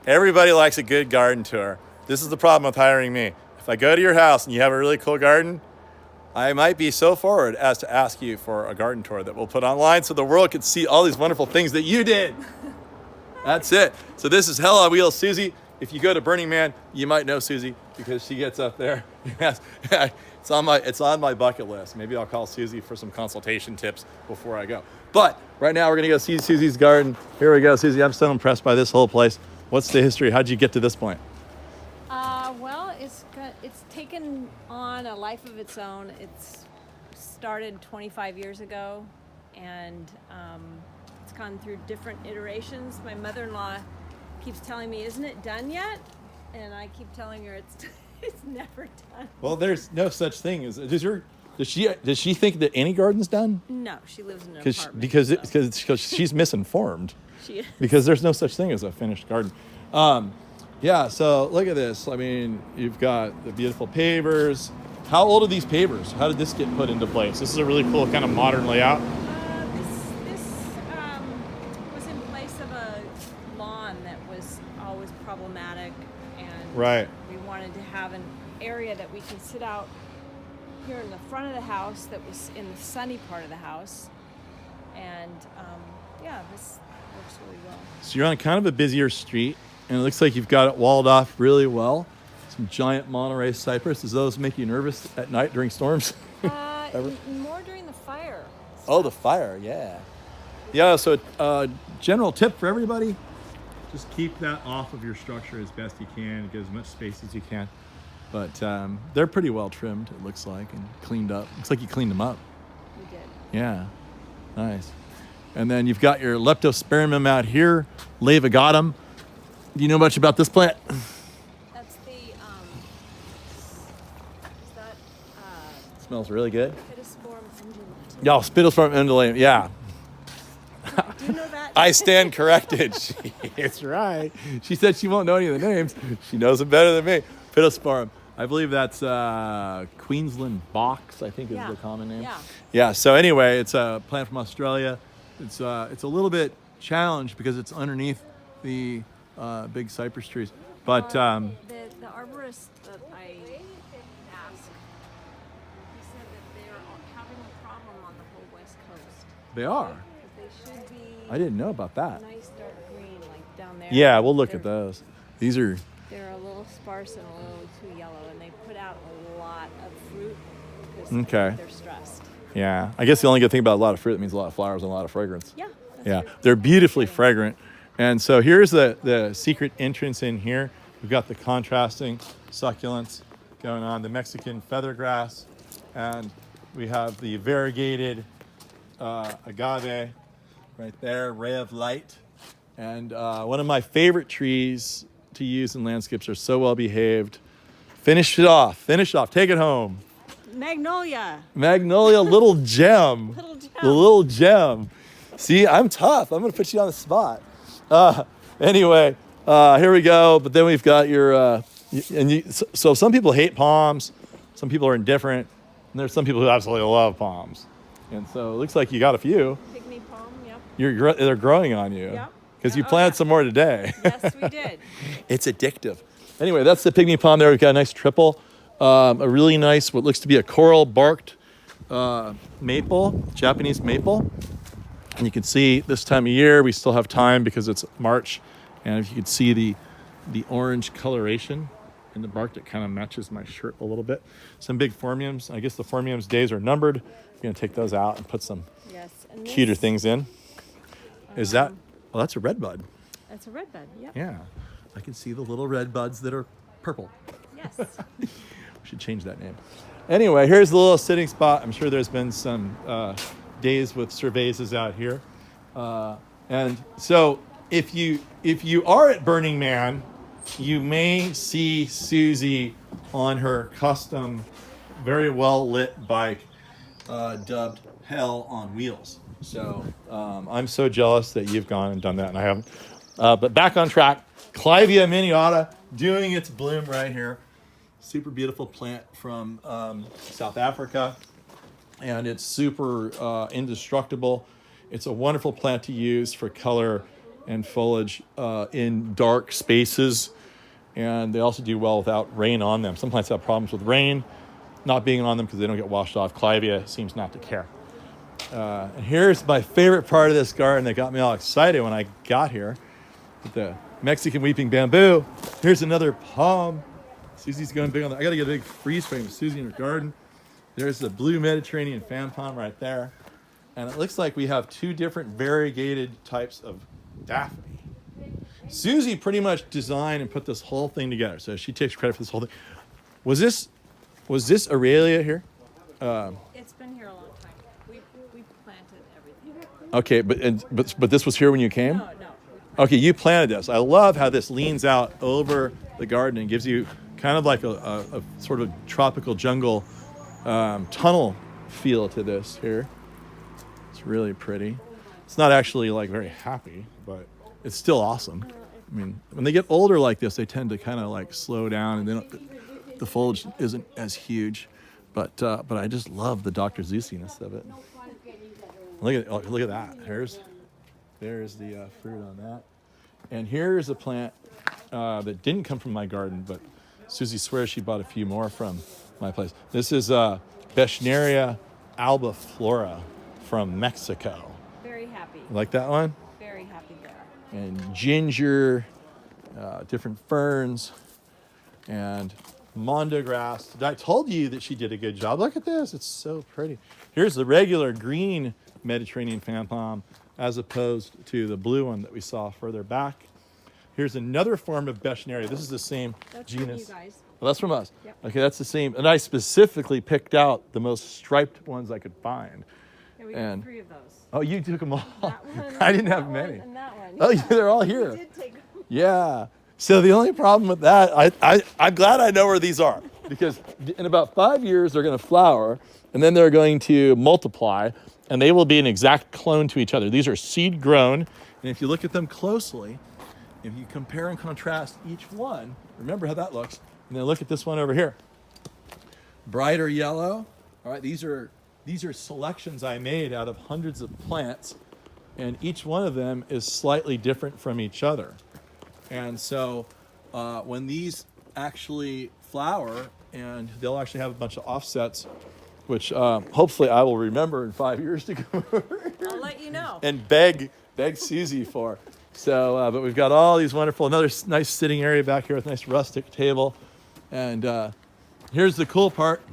Everybody likes a good garden tour. This is the problem with hiring me. If I go to your house and you have a really cool garden, I might be so forward as to ask you for a garden tour that we'll put online so the world could see all these wonderful things that you did. That's it. So this is Hell on Wheels, Susie. If you go to Burning Man, you might know Susie because she gets up there. Yes, it's on my bucket list. Maybe I'll call Susie for some consultation tips before I go. But right now we're gonna go see Susie's garden. Here we go, Susie. I'm so impressed by this whole place. What's the history? How'd you get to this point? Well, it's taken on a life of its own. It's started 25 years ago, and it's gone through different iterations. My mother-in-law keeps telling me, "Isn't it done yet?" And I keep telling her it's never done. Well, there's no such thing as does she think that any garden's done? No, she lives in an apartment. Because she's misinformed. She is. Because there's no such thing as a finished garden. Yeah, so look at this. I mean, you've got the beautiful pavers. How old are these pavers? How did this get put into place? This is a really cool kind of modern layout. This was in place of a lawn that was always problematic, and Right. we wanted to have an area that we could sit out here in the front of the house that was in the sunny part of the house, and this works really well. So you're on kind of a busier street, and it looks like you've got it walled off really well. Some giant Monterey Cypress. Does those make you nervous at night during storms? More during the fire. Oh, the fire, yeah. Yeah, so general tip for everybody, just keep that off of your structure as best you can. Get as much space as you can. But they're pretty well trimmed, it looks like, and cleaned up. Looks like you cleaned them up. We did. Yeah, nice. And then you've got your leptospermum out here, levagadum. Do you know much about this plant? That's the, is that, Smells really good. Pittosporum undulatum. Yeah, Spittlesperm undulatum, yeah. Do you know that? I stand corrected. It's right. She said she won't know any of the names. She knows them better than me. Pittosporum. I believe that's Queensland box, I think is the common name. Yeah. Yeah, so anyway, it's a plant from Australia. It's a little bit challenged because it's underneath the big cypress trees. But The arborist that I asked, he said that they're having a problem on the whole West Coast. they are. They should be I didn't know about that. nice dark green, like down there. Yeah, we'll look at They're- those. These are, They're a little sparse and a little too yellow, and they put out a lot of fruit because Okay. they're stressed. yeah. I guess the only good thing about a lot of fruit, it means a lot of flowers and a lot of fragrance. Yeah. Yeah, they're beautifully fragrant. And so here's the secret entrance in here. We've got the contrasting succulents going on, the Mexican feathergrass, and we have the variegated agave right there, ray of light. And one of my favorite trees to use in landscapes are so well behaved. Finish it off, take it home. Magnolia. Magnolia, little gem. Little gem. The little gem. See, I'm tough. I'm going to put you on the spot. Anyway, here we go. But then we've got your, so some people hate palms. Some people are indifferent. And there's some people who absolutely love palms. And so it looks like you got a few. Pygmy palm, yep. They're growing on you. Yep. Because you Yeah, planted some more today. Yes, we did. It's addictive. Anyway, that's the pygmy palm there. We've got a nice triple. A really nice, what looks to be a coral barked maple, Japanese maple. And you can see this time of year, we still have time because it's March. And if you could see the orange coloration in the bark that kind of matches my shirt a little bit. Some big phormiums. I guess the phormiums days are numbered. We're going to take those out and put some Yes. And cuter this- things in. Is that, well, that's a red bud. That's a red bud, yep. Yeah. I can see the little red buds that are purple. Yes. We should change that name. Anyway, here's the little sitting spot. I'm sure there's been some days with cervezas out here. And so if you are at Burning Man, you may see Susie on her custom, very well lit bike dubbed Hell on Wheels. So I'm so jealous that you've gone and done that and I haven't. But back on track, Clivia miniata doing its bloom right here. Super beautiful plant from South Africa, and it's super indestructible. It's a wonderful plant to use for color and foliage in dark spaces. And they also do well without rain on them. Some plants have problems with rain not being on them because they don't get washed off. Clivia seems not to care. And here's my favorite part of this garden that got me all excited when I got here. With the Mexican weeping bamboo. Here's another palm. Susie's going big on that. I got to get a big freeze frame of Susie in her garden. There's the blue Mediterranean fan palm right there. And it looks like we have two different variegated types of daphne. Susie pretty much designed and put this whole thing together. So she takes credit for this whole thing. Was this Aurelia here? It's been here a long time. We planted everything. Okay, but this was here when you came? No. Okay, you planted this. I love how this leans out over the garden and gives you kind of like a sort of tropical jungle tunnel feel to this here. It's really pretty. It's not actually like very happy, but it's still awesome. I mean, when they get older like this, they tend to kind of like slow down, and the foliage isn't as huge. But I just love the Dr. Zeusiness of it. Look at that. There's the fruit on that. And here's a plant that didn't come from my garden, but Susie swears she bought a few more from my place. This is Beschneria albiflora from Mexico. Very happy. Like that one? Very happy there. And ginger, different ferns, and mondo grass. I told you that she did a good job. Look at this. It's so pretty. Here's the regular green Mediterranean fan palm as opposed to the blue one that we saw further back. Here's another form of Beschneria. This is the same genus. That's from you guys. Well, that's from us. Yep. Okay, that's the same. And I specifically picked out the most striped ones I could find. Yeah, we got 3 of those. Oh, you took them all. That one, I didn't have that many. one, and that one. Oh, yeah, they're all here. We did take them. Yeah. So the only problem with that, I'm glad I know where these are, because in about 5 years they're going to flower, and then they're going to multiply, and they will be an exact clone to each other. These are seed grown, and if you look at them closely, if you compare and contrast each one, remember how that looks, and then look at this one over here. Brighter yellow. All right, these are selections I made out of hundreds of plants, and each one of them is slightly different from each other. And so when these actually flower, and they'll actually have a bunch of offsets, which hopefully I will remember in 5 years to come over I'll let you know. and beg Susie for. So, but we've got all these wonderful, another nice sitting area back here with a nice rustic table. And here's the cool part.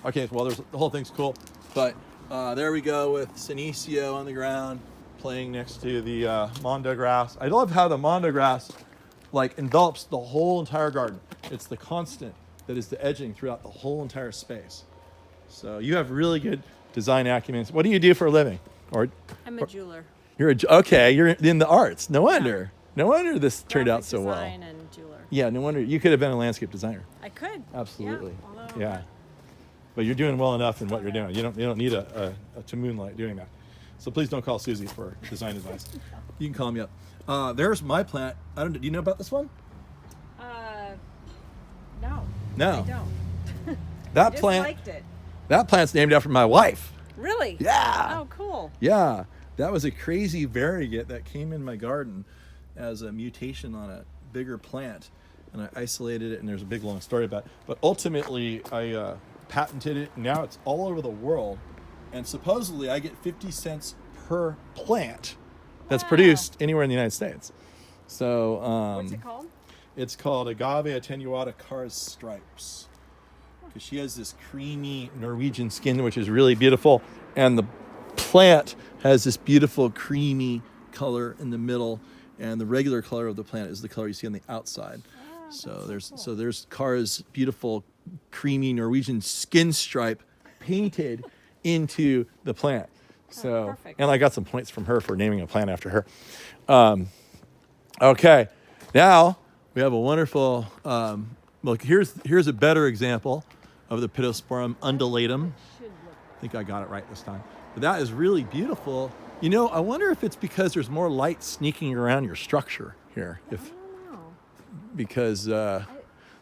Okay, well, the whole thing's cool. But there we go with Senecio on the ground, playing next to the mondo grass. I love how the mondo grass like envelops the whole entire garden. It's the constant that is the edging throughout the whole entire space. So you have really good design acumen. What do you do for a living? I'm a jeweler. You're in the arts. No wonder. No wonder this turned out so well. Design and jeweler. Yeah, no wonder. You could have been a landscape designer. I could. Absolutely. Yeah. Although, Yeah. But you're doing well enough in what you're doing. You don't need to moonlight doing that. So please don't call Susie for design advice. You can call me up. There's my plant. Do you know about this one? No. No. I don't. That I just plant. liked it. That plant's named after my wife. Really? Yeah. Oh, cool. Yeah. That was a crazy variegate that came in my garden as a mutation on a bigger plant, and I isolated it. And there's a big long story about it. But ultimately, I patented it. And now it's all over the world, and supposedly I get 50 cents per plant that's produced anywhere in the United States. So What's it called? It's called Agave attenuata Cars Stripes, because she has this creamy Norwegian skin, which is really beautiful, and the plant has this beautiful creamy color in the middle, and the regular color of the plant is the color you see on the outside. So there's Cara's beautiful creamy Norwegian skin stripe painted into the plant. So perfect. And I got some points from her for naming a plant after her. Okay, now we have a wonderful look. Here's a better example of the Pittosporum undulatum. I think I got it right this time. But that is really beautiful. You know, I wonder if it's because there's more light sneaking around your structure here. I don't know. Because there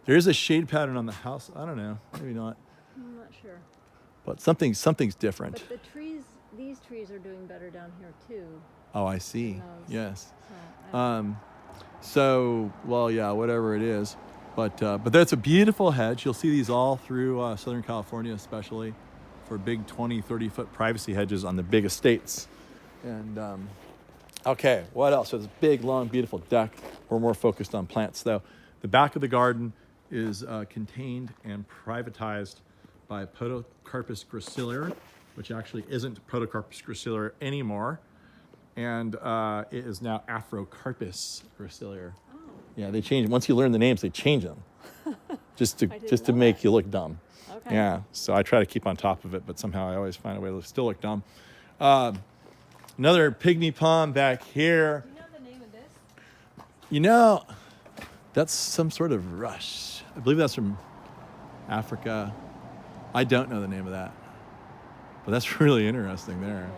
is a shade pattern on the house. I don't know. Maybe not. I'm not sure. But something's different. But these trees are doing better down here too. Oh, I see. Those. Yes. So So, well, yeah, whatever it is. But that's a beautiful hedge. You'll see these all through Southern California, especially for big 20, 30-foot privacy hedges on the big estates. And, okay, what else? So this big, long, beautiful deck. We're more focused on plants, though. The back of the garden is contained and privatized by Podocarpus gracilior, which actually isn't Podocarpus gracilior anymore. And it is now Afrocarpus gracilior. Oh. Yeah, they change. Once you learn the names, they change them, just to make you look dumb. Okay. Yeah. So I try to keep on top of it, but somehow I always find a way to still look dumb. Another pygmy palm back here. Do you know the name of this? You know, that's some sort of rush. I believe that's from Africa. I don't know the name of that, but that's really interesting there.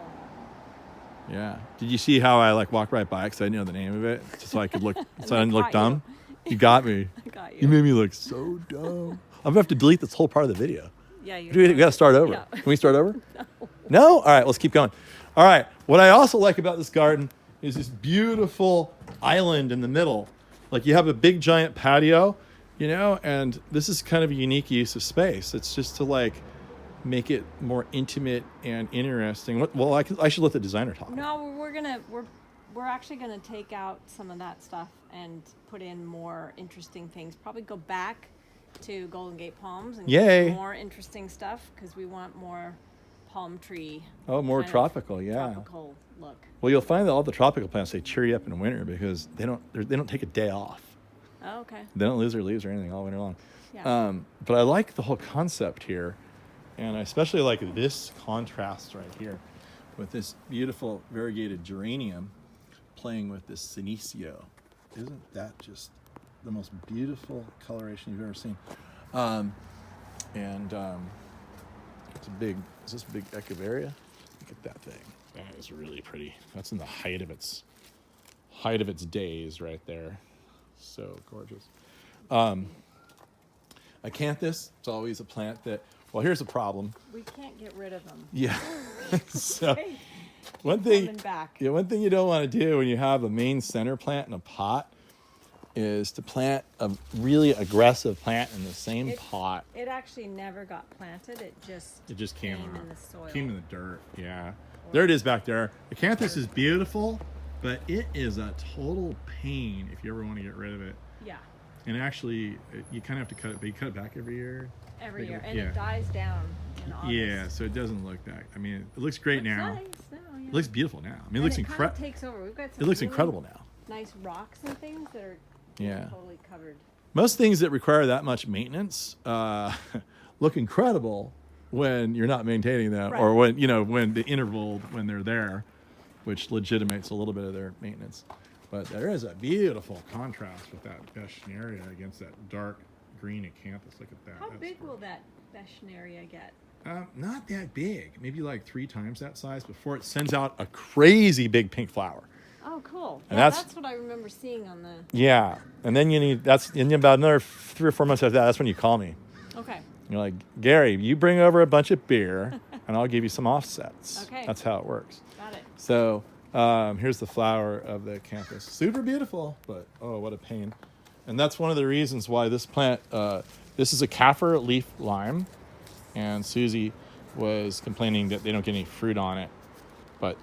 Yeah. Did you see how I walked right by it because I didn't know the name of it, just so I could look, so I didn't look dumb? You got me. I got you. You made me look so dumb. I'm gonna have to delete this whole part of the video. Yeah, We gotta start over. Yeah. Can we start over? No? All right, let's keep going. All right. What I also like about this garden is this beautiful island in the middle. Like you have a big giant patio, and this is kind of a unique use of space. It's just to make it more intimate and interesting. Well, I should let the designer talk. No, we're actually gonna take out some of that stuff and put in more interesting things. Probably go back to Golden Gate palms and Yay. get more interesting stuff because we want more palm tree. Oh, more kind of tropical, yeah. Tropical look. Well, you'll find that all the tropical plants, they cheer you up in winter because they don't take a day off. Oh, okay. They don't lose their leaves or anything all winter long. Yeah. But I like the whole concept here. And I especially like this contrast right here with this beautiful variegated geranium playing with this senecio. Isn't that just the most beautiful coloration you've ever seen? Is this a big echeveria? Look at that thing. That is really pretty. That's in the height of its days right there. So gorgeous. Acanthus, it's always a plant that, well, here's the problem. We can't get rid of them. Yeah. So Hey, one thing coming back. Yeah, one thing you don't want to do when you have a main center plant in a pot is to plant a really aggressive plant in the same pot. It actually never got planted. It just came in the soil. Came in the dirt. Yeah. There it is back there. Acanthus is beautiful, but it is a total pain if you ever want to get rid of it. Yeah. And actually, you kind of have to cut it, but you cut it back every year. Every year, and yeah. it dies down in August. Yeah, so it doesn't look that. I mean, it looks great now. Nice now, yeah. It looks beautiful now. I mean, it looks incredible. Takes over. We've got some It looks really incredible now. Nice rocks and things that are Yeah. totally covered. Most things that require that much maintenance look incredible when you're not maintaining them, Right. or when the interval when they're there, which legitimates a little bit of their maintenance. But there is a beautiful contrast with that Beschneria against that dark green acanthus. Look at that. How That's big will that Beschneria get? Not that big. Maybe 3 times that size before it sends out a crazy big pink flower. Oh, cool. And Yeah, that's- that's what I remember seeing on the. Yeah, and then in about another 3 or 4 months after that, that's when you call me. Okay. You're like, Gary, you bring over a bunch of beer, and I'll give you some offsets. Okay. That's how it works. Got it. So here's the flower of the acanthus. Super beautiful, but oh, what a pain. And that's one of the reasons why this plant, this is a camphor leaf lime, and Susie was complaining that they don't get any fruit on it, but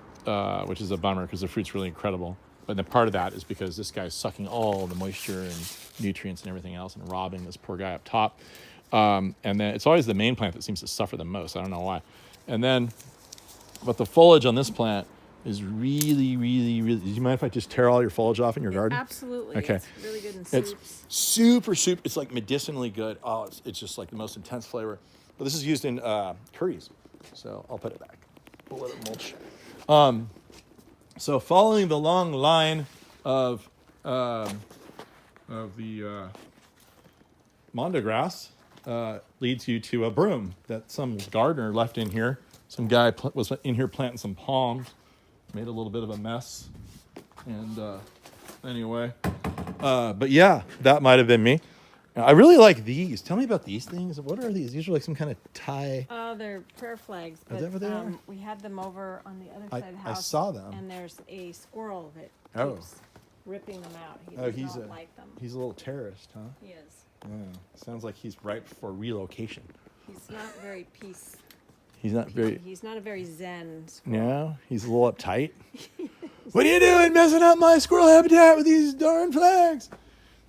which is a bummer because the fruit's really incredible. But the part of that is because this guy's sucking all the moisture and nutrients and everything else and robbing this poor guy up top. And then it's always the main plant that seems to suffer the most. I don't know why. But the foliage on this plant is really, really, really. Do you mind if I just tear all your foliage off in your garden? Absolutely. Okay. It's really good in It's soups. super. It's like medicinally good. Oh, it's just like the most intense flavor. But this is used in curries, so I'll put it back. We'll let it mulch. So following the long line of the mondegrass leads you to a broom that some gardener left in here. Some guy was in here planting some palms, made a little bit of a mess, and anyway. But yeah, that might have been me. I really like these. Tell me about these things. What are these? These are like some kind of tie. Oh, they're prayer flags. But, that what they are? We had them over on the other side of the I house. saw them. And there's a squirrel that Oh. keeps ripping them out. He Oh, does not like them. he's a little terrorist, huh? He is. Yeah. Sounds like he's ripe for relocation. He's not very peace. He's not very. He's not a very zen squirrel. No, he's a little uptight. What are you doing, messing up my squirrel habitat with these darn flags?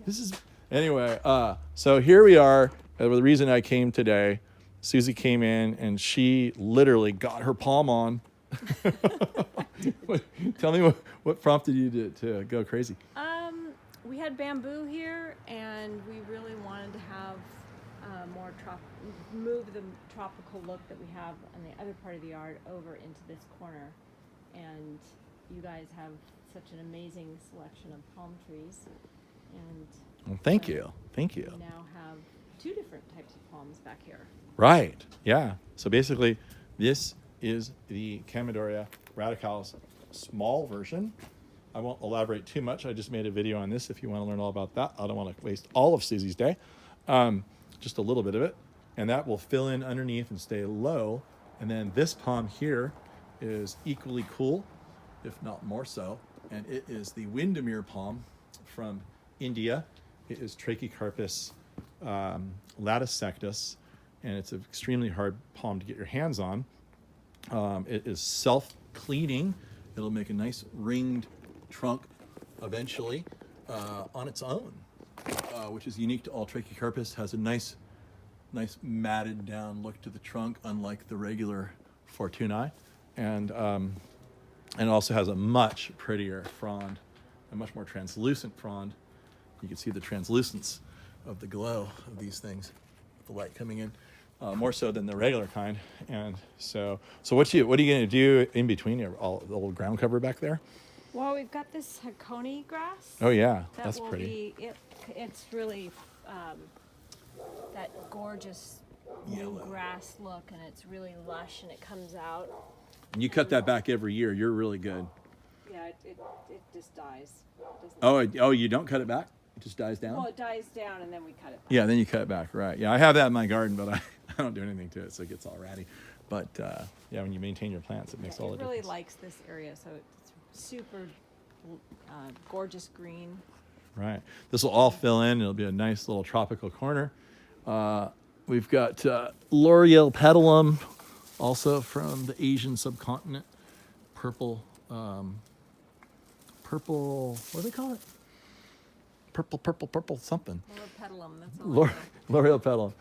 This is anyway. So here we are. The reason I came today, Susie came in and she literally got her palm on. Tell me what prompted you to go crazy. We had bamboo here, and we really wanted to have move the tropical look that we have on the other part of the yard over into this corner. And you guys have such an amazing selection of palm trees, and Well, thank you. we now have 2 different types of palms back here. Right. Yeah. So basically, this is the Chamaedorea radicalis small version. I won't elaborate too much. I just made a video on this if you want to learn all about that. I don't want to waste all of Susie's day. Just a little bit of it. And that will fill in underneath and stay low. And then this palm here is equally cool, if not more so. And it is the Windermere palm from India. It is Trachycarpus latisectus, and it's an extremely hard palm to get your hands on. It is self-cleaning. It'll make a nice ringed trunk eventually on its own, which is unique to all Trachycarpus. Has a nice matted down look to the trunk, unlike the regular Fortunae, and it also has a much prettier frond, a much more translucent frond. You can see the translucence of the glow of these things, the light coming in, more so than the regular kind. And so what are you going to do in between all the old ground cover back there? Well, we've got this Hakone grass. Oh yeah, That that's will pretty. It's really that gorgeous new Yellow. grass look, and it's really lush, and it comes out. And you cut that back every year. You're really good. Yeah, it just dies. It doesn't- Oh, you don't cut it back? It just dies down? Well, it dies down, and then we cut it back. Yeah, then you cut it back, right. Yeah, I have that in my garden, but I don't do anything to it, so it gets all ratty. But yeah, when you maintain your plants, it makes all the It really difference. likes this area, so it's super gorgeous green. Right. This will all fill in. It'll be a nice little tropical corner. We've got L'Oreal petalum, also from the Asian subcontinent. Purple, what do they call it? Purple something. Lower petalum, that's all. I know. L'Oreal petalum.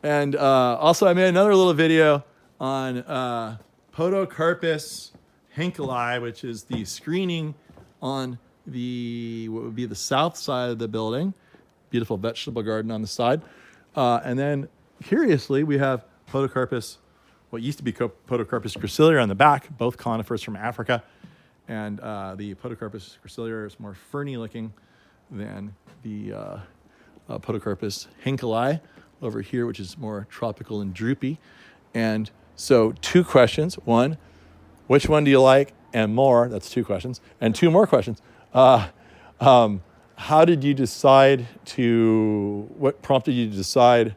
And also I made another little video on Podocarpus henkeli, which is the screening on what would be the south side of the building. Beautiful vegetable garden on the side. And then curiously, we have Podocarpus, what used to be Podocarpus gracilior on the back, both conifers from Africa. And the Podocarpus gracilior is more ferny looking than the Podocarpus henkeli over here, which is more tropical and droopy. And so 2 questions. 1, which one do you like? And more, that's 2 questions. And 2 more questions. How did you decide what prompted you to decide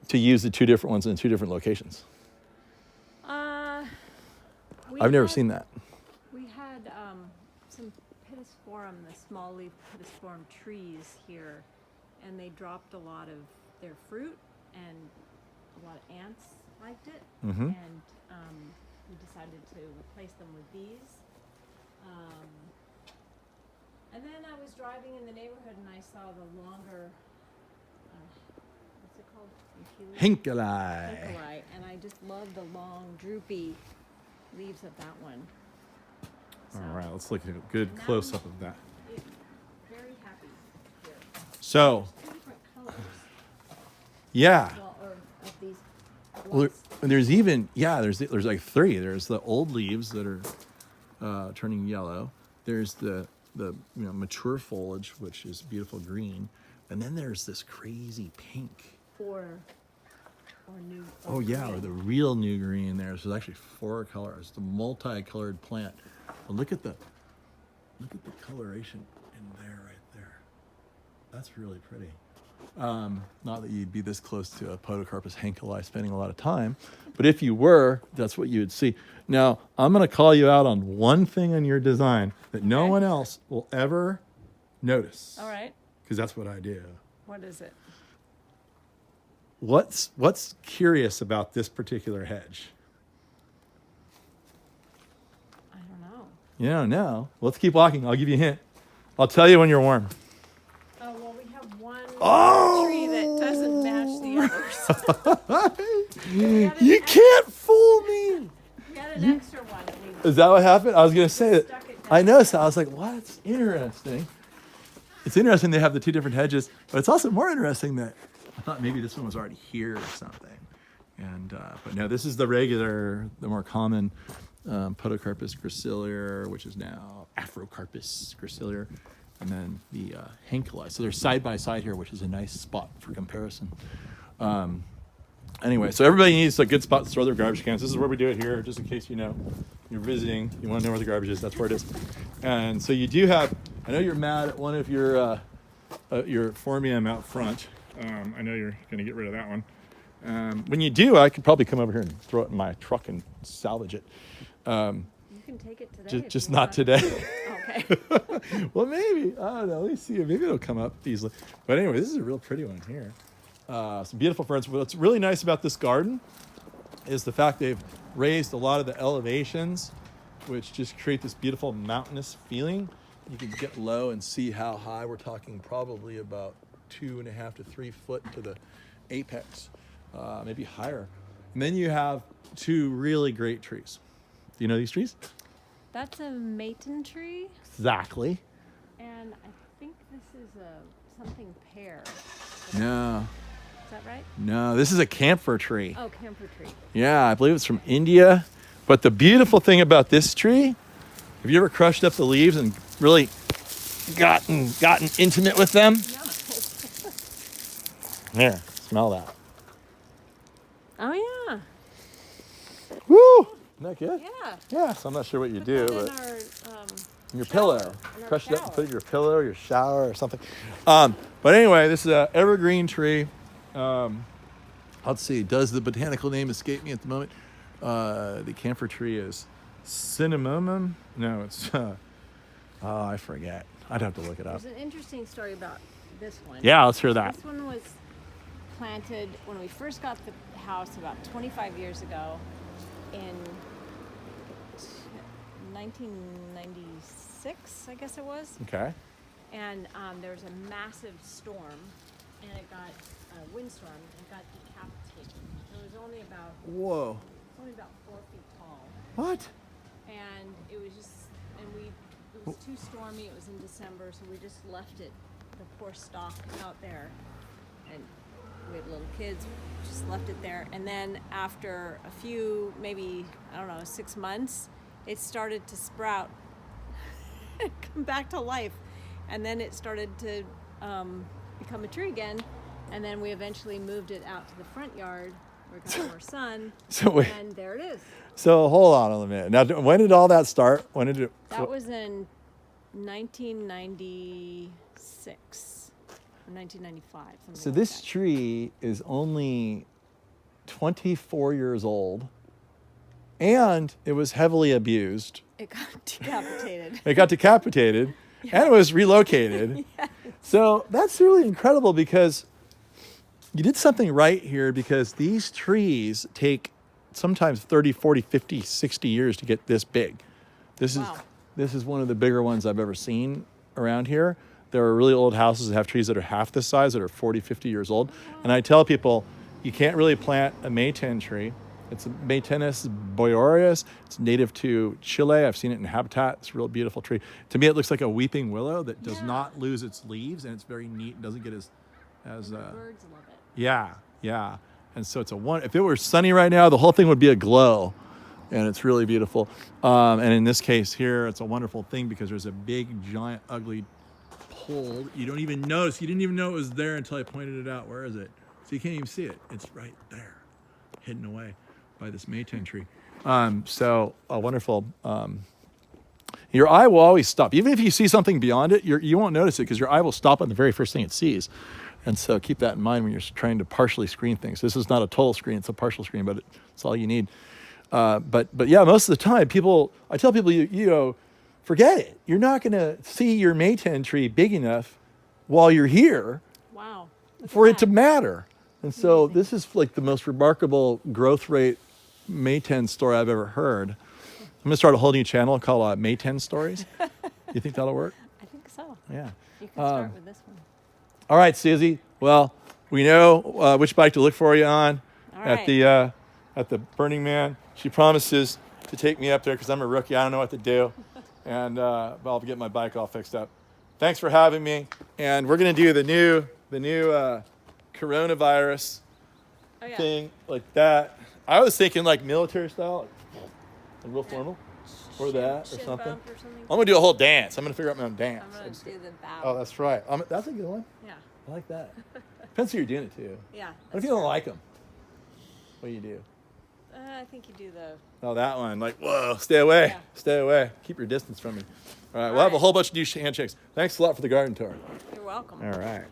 to use the 2 different ones in 2 different locations? I've never seen that. We had some pittosporum, the small leaf pittosporum trees here, and they dropped a lot of their fruit, and a lot of ants liked it. Mm-hmm. And we decided to replace them with these. And then I was driving in the neighborhood, and I saw the longer, what's it called? Henkeli. Henkeli, and I just love the long, droopy leaves of that one. So, All right, let's look at a good Now- close-up of that. very happy here. So, There's 2 different colors, yeah. well, or of these. Well, lots. there's even, there's like 3. There's the old leaves that are turning yellow. There's the mature foliage, which is beautiful green. And then there's this crazy pink. Or new. Oh yeah, or green. the real new green there. So there's actually 4 colors. It's a multicolored plant. But look at the coloration in there, right there. That's really pretty. Not that you'd be this close to a Podocarpus henkeli spending a lot of time, but if you were, that's what you would see. Now, I'm going to call you out on one thing in your design that no Okay. one else will ever Notice. All right. Because that's what I do. What is it? What's curious about this particular hedge? I don't know. You don't know. Let's keep walking. I'll give you a hint. I'll tell you when you're warm. Oh, well, we have one Oh! tree that doesn't match the others. You can't fool me. We had an extra one. That we Is that what happened? I was going to say that. stuck it down. I noticed that. I was like, well, that's interesting. It's interesting they have the two different hedges, but it's also more interesting that I thought maybe this one was already here or something. And but no, this is the regular, the more common Podocarpus gracilior, which is now Afrocarpus gracilior, and then the Henkeli. So they're side by side here, which is a nice spot for comparison. Anyway, so everybody needs a good spot to throw their garbage cans. This is where we do it here, just in case you're visiting, you want to know where the garbage is, that's where it is. And so you do have, I know you're mad at one of your Formium out front. I know you're going to get rid of that one. When you do, I could probably come over here and throw it in my truck and salvage it. You can take it today. Just not today. Okay. Well, maybe. I don't know. Let me see. Maybe it'll come up easily. But anyway, this is a real pretty one here. Some beautiful ferns. What's really nice about this garden is the fact they've raised a lot of the elevations, which just create this beautiful mountainous feeling. You can get low and see how high we're talking, probably about 2.5 to 3 foot to the apex, maybe higher. And then you have two really great trees. Do you know these trees? That's a maton tree, Exactly. and I think this is a something pear. No, Is that right? no, this is a camphor tree. Oh, camphor tree. Yeah, I believe it's from India. But the beautiful thing about this tree, have you ever crushed up the leaves and really gotten intimate with them? No. Here, smell that. Oh yeah. Woo! Isn't that good? Yeah. Yeah, so I'm not sure what you do, Put that but in our, in your shower, pillow. in our Crush it up and shower. put it in your pillow, your shower, or something. But anyway, this is an evergreen tree. Let's see, does the botanical name escape me at the moment? The camphor tree is cinnamomum. No, it's, I forget. I'd have to look it up. There's an interesting story about this one. Yeah, let's hear that. This one was planted when we first got the house about 25 years ago in 1996, I guess it was. Okay. And there was a massive storm, and it got a windstorm, and it got decapitated. It was only about Whoa. 4 feet tall, What? and it was just, it was too stormy. It was in December, so we just left it, the poor stalk, out there, and we had little kids, just left it there. And then after a few, maybe, I don't know, 6 months, it started to sprout and come back to life. And then it started to become a tree again. And then we eventually moved it out to the front yard where it got more sun. So wait. And there it is. So hold on a minute. Now, when did all that start? When did it? That was in 1996 or 1995. Something So like this that. tree is only 24 years old, and it was heavily abused. It got decapitated. It got decapitated, and it was relocated. Yes. So that's really incredible because you did something right here, because these trees take sometimes 30, 40, 50, 60 years to get this big. Wow. This is one of the bigger ones I've ever seen around here. There are really old houses that have trees that are half this size, that are 40, 50 years old. And I tell people, you can't really plant a mayten tree. It's a Maytennis borealis. It's native to Chile. I've seen it in habitat. It's a real beautiful tree. To me, it looks like a weeping willow that does not lose its leaves, and it's very neat. It doesn't get as The birds love it. yeah. And so it's if it were sunny right now, the whole thing would be aglow, and it's really beautiful. And in this case here, it's a wonderful thing because there's a big, giant, ugly pole. You don't even notice. You didn't even know it was there until I pointed it out. Where is it? So you can't even see it. It's right there, hidden away by this mayten tree. So a wonderful. Your eye will always stop. Even if you see something beyond it, you won't notice it because your eye will stop on the very first thing it sees. And so keep that in mind when you're trying to partially screen things. This is not a total screen, it's a partial screen, but it's all you need. But yeah, most of the time I tell people, forget it. You're not going to see your Maytan tree big enough while you're here Wow. Look for at it to that. matter. And so Amazing. this is like the most remarkable growth rate Maytan story I've ever heard. I'm going to start a whole new channel called Maytan Stories. You think that'll work? I think so. Yeah. You can start with this one. All right, Susie. Well, we know which bike to look for you on All at right. the Burning Man. She promises to take me up there because I'm a rookie. I don't know what to do, and but I'll get my bike all fixed up. Thanks for having me. And we're gonna do the new coronavirus Oh, yeah. thing like that. I was thinking like military style, like real formal, or Shin- that, or shin something. bump or something. I'm gonna do a whole dance. I'm gonna figure out my own dance. I'm gonna do the bow. Oh, that's right. That's a good one. Yeah. I like that. Depends who you're doing it to. Yeah. What if that's you don't true. like them? What do you do? I think you do the. Oh, that one. Like, whoa, stay away. Yeah. Stay away. Keep your distance from me. All right, All we'll have a right. whole bunch of new handshakes. Thanks a lot for the garden tour. You're welcome. All right.